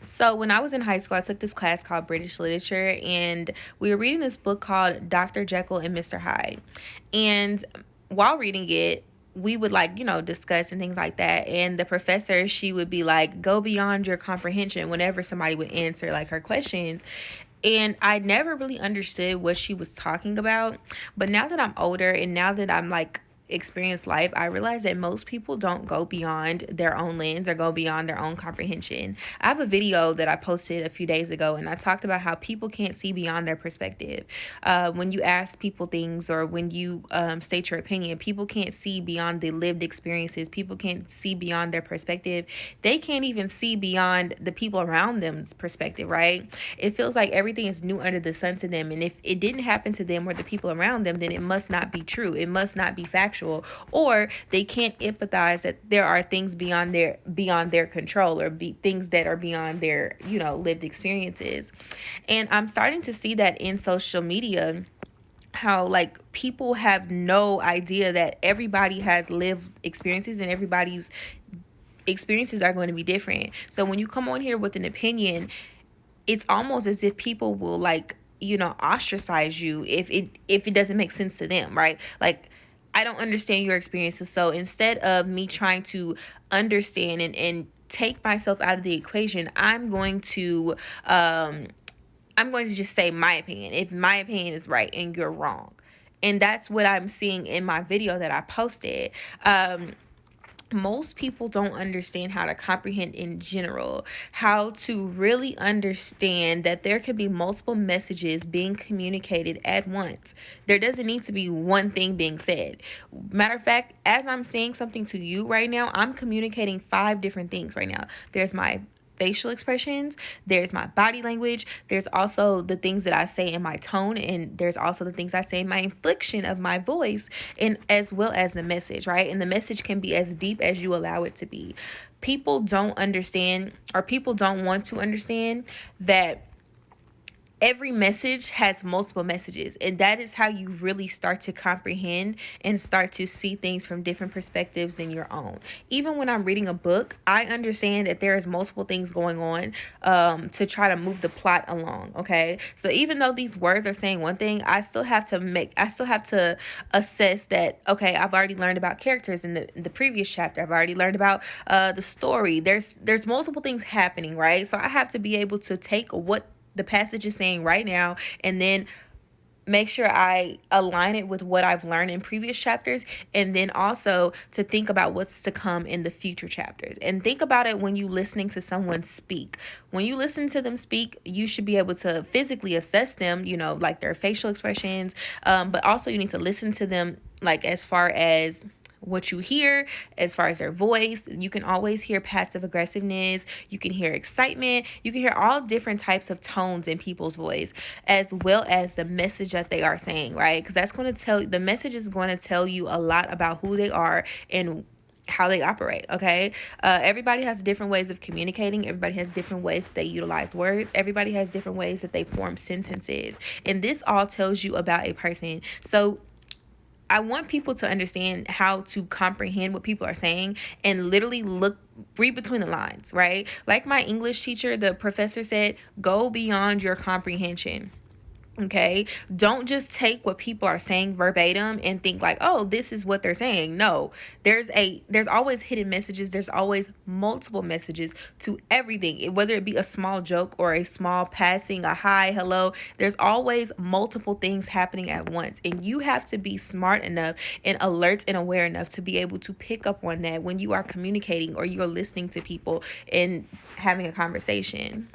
So when I was in high school, I took this class called British Literature, and we were reading this book called Dr. Jekyll and Mr. Hyde. And while reading it, we would discuss and things like that. And the professor, she would be like, go beyond your comprehension whenever somebody would answer like her questions. And I never really understood what she was talking about. But now that I'm older and now that I'm like experience life, I realize that most people don't go beyond their own lens or go beyond their own comprehension. I have a video that I posted a few days ago, and I talked about how people can't see beyond their perspective. When you ask people things or when you state your opinion, people can't see beyond the lived experiences. People can't see beyond their perspective. They can't even see beyond the people around them's perspective, right? It feels like everything is new under the sun to them. And if it didn't happen to them or the people around them, then it must not be true. It must not be factual. Or they can't empathize that there are things beyond their control or things that are beyond their, lived experiences. And I'm starting to see that in social media, how like people have no idea that everybody has lived experiences and everybody's experiences are going to be different. So when you come on here with an opinion, it's almost as if people will ostracize you if it doesn't make sense to them, right? Like, I don't understand your experiences, so instead of me trying to understand and take myself out of the equation, I'm going to just say my opinion. If my opinion is right and you're wrong. And that's what I'm seeing in my video that I posted. Most people don't understand how to comprehend in general, how to really understand that there could be multiple messages being communicated at once. There doesn't need to be one thing being said. Matter of fact, as I'm saying something to you right now, I'm communicating 5 different things right now. There's my facial expressions, there's my body language, there's also the things that I say in my tone, and there's also the things I say in my inflection of my voice, and as well as the message, right? And the message can be as deep as you allow it to be. People don't understand, or people don't want to understand, that every message has multiple messages, and that is how you really start to comprehend and start to see things from different perspectives than your own. Even when I'm reading a book, I understand that there is multiple things going on to try to move the plot along. Okay, so even though these words are saying one thing, I still have to assess that, okay, I've already learned about characters in the previous chapter. I've already learned about the story. There's multiple things happening, right? So I have to be able to take what the passage is saying right now, and then make sure I align it with what I've learned in previous chapters, and then also to think about what's to come in the future chapters. And think about it when you listening to someone speak. When you listen to them speak, you should be able to physically assess them, like their facial expressions, but also you need to listen to them, like as far as what you hear, as far as their voice. You can always hear passive aggressiveness, you can hear excitement, you can hear all different types of tones in people's voice, as well as the message that they are saying, right? Because the message is going to tell you a lot about who they are and how they operate. Okay, everybody has different ways of communicating. Everybody has different ways that they utilize words. Everybody has different ways that they form sentences, and this all tells you about a person. So I want people to understand how to comprehend what people are saying and literally read between the lines, right? Like my English teacher, the professor said, go beyond your comprehension. Okay, don't just take what people are saying verbatim and think like, oh, this is what they're saying. No, there's always hidden messages. There's always multiple messages to everything, whether it be a small joke or a small passing, a hi, hello. There's always multiple things happening at once, and you have to be smart enough and alert and aware enough to be able to pick up on that when you are communicating or you're listening to people and having a conversation.